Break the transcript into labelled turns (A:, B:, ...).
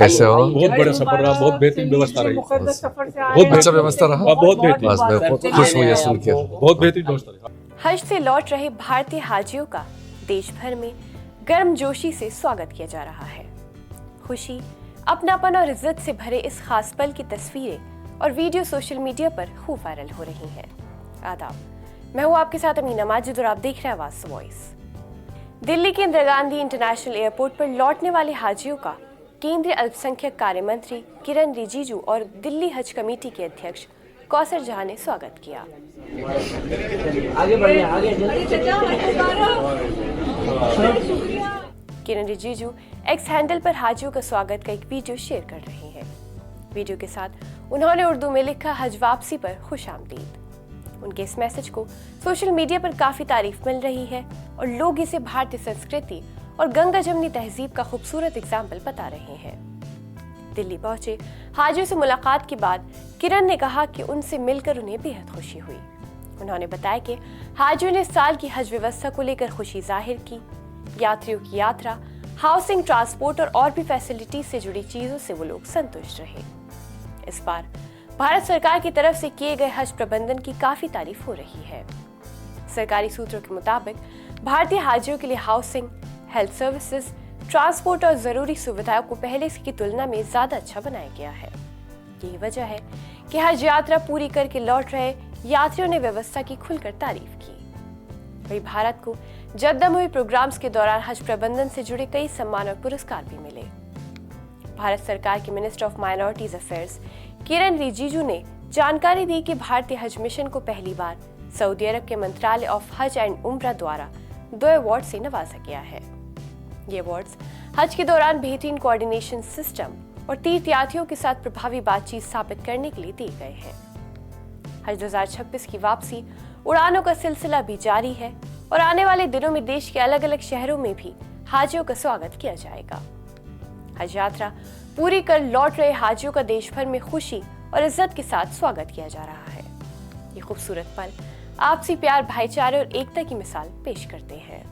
A: कैसे हो?
B: बहुत बड़ा सफर रहा, बहुत बेहतरीन व्यवस्था रही,
A: बहुत अच्छा व्यवस्था रहा।
B: बहुत बेहतरीन,
A: बस मैं बहुत खुश हूँ ये सुन के।
B: बहुत बेहतरीन व्यवस्था रही।
C: हज से लौट रहे भारतीय हाजियों का देश भर में गर्मजोशी से स्वागत किया जा रहा है। खुशी, अपनापन और इज्जत से भरे इस खास पल की तस्वीरें और वीडियो सोशल मीडिया पर खूब वायरल हो रही हैं। आदाब, मैं हूँ आपके साथ अमीना माजिद और आप देख रहे हैं आवाज़ वॉइस। दिल्ली के इंदिरा गांधी इंटरनेशनल एयरपोर्ट पर लौटने वाले हाजियों का केंद्रीय अल्पसंख्यक कार्य मंत्री किरण रिजिजू और दिल्ली हज कमेटी के अध्यक्ष कौसर जहां ने स्वागत किया। किरण रिजिजू एक्स हैंडल पर हाजियों का स्वागत का एक वीडियो शेयर कर रहे हैं। वीडियो के साथ उन्होंने उर्दू में लिखा हज वापसी पर खुशामदीद। उनके इस मैसेज को सोशल मीडिया पर काफी तारीफ मिल रही है और लोग इसे भारतीय संस्कृति और गंगा जमनी तहजीब का खूबसूरत एग्जाम्पल बता रहे हैं। दिल्ली पहुंचे हाजियों से मुलाकात के बाद किरण ने कहा कि उनसे मिलकर उन्हें बेहद खुशी हुई। उन्होंने बताया कि हाजियों ने साल की हज व्यवस्था को लेकर खुशी जाहिर की। यात्रियों की यात्रा, हाउसिंग, ट्रांसपोर्ट और भी फैसिलिटी से जुड़ी चीजों से वो लोग संतुष्ट रहे। इस बार भारत सरकार की तरफ से किए गए हज प्रबंधन की काफी तारीफ हो रही है। सरकारी सूत्रों के मुताबिक भारतीय हाजियों के लिए हाउसिंग, हेल्थ सर्विसेज, ट्रांसपोर्ट और जरूरी सुविधाओं को पहले की तुलना में ज्यादा अच्छा बनाया गया है। यही वजह है कि हज यात्रा पूरी करके लौट रहे यात्रियों ने व्यवस्था की खुलकर तारीफ की। वही भारत को जद्दा में हुए प्रोग्राम्स के दौरान हज प्रबंधन से जुड़े कई सम्मान और पुरस्कार भी मिले। भारत सरकार के मिनिस्टर ऑफ माइनॉरिटीज अफेयर्स किरण रिजिजू ने जानकारी दी कि भारतीय हज मिशन को पहली बार सऊदी अरब के मंत्रालय ऑफ हज एंड उम्रा द्वारा 2 अवार्ड से नवाजा गया है। ये अवार्ड्स हज के दौरान बेहतरीन कोऑर्डिनेशन सिस्टम और तीर्थयात्रियों के साथ प्रभावी बातचीत स्थापित करने के लिए दिए गए हैं। हज 2026 की वापसी उड़ानों का सिलसिला भी जारी है और आने वाले दिनों में देश के अलग अलग शहरों में भी हाजियों का स्वागत किया जाएगा। हज यात्रा पूरी कर लौट रहे हाजियों का देश भर में खुशी और इज्जत के साथ स्वागत किया जा रहा है। ये खूबसूरत पल आपसी प्यार, भाईचारे और एकता की मिसाल पेश करते हैं।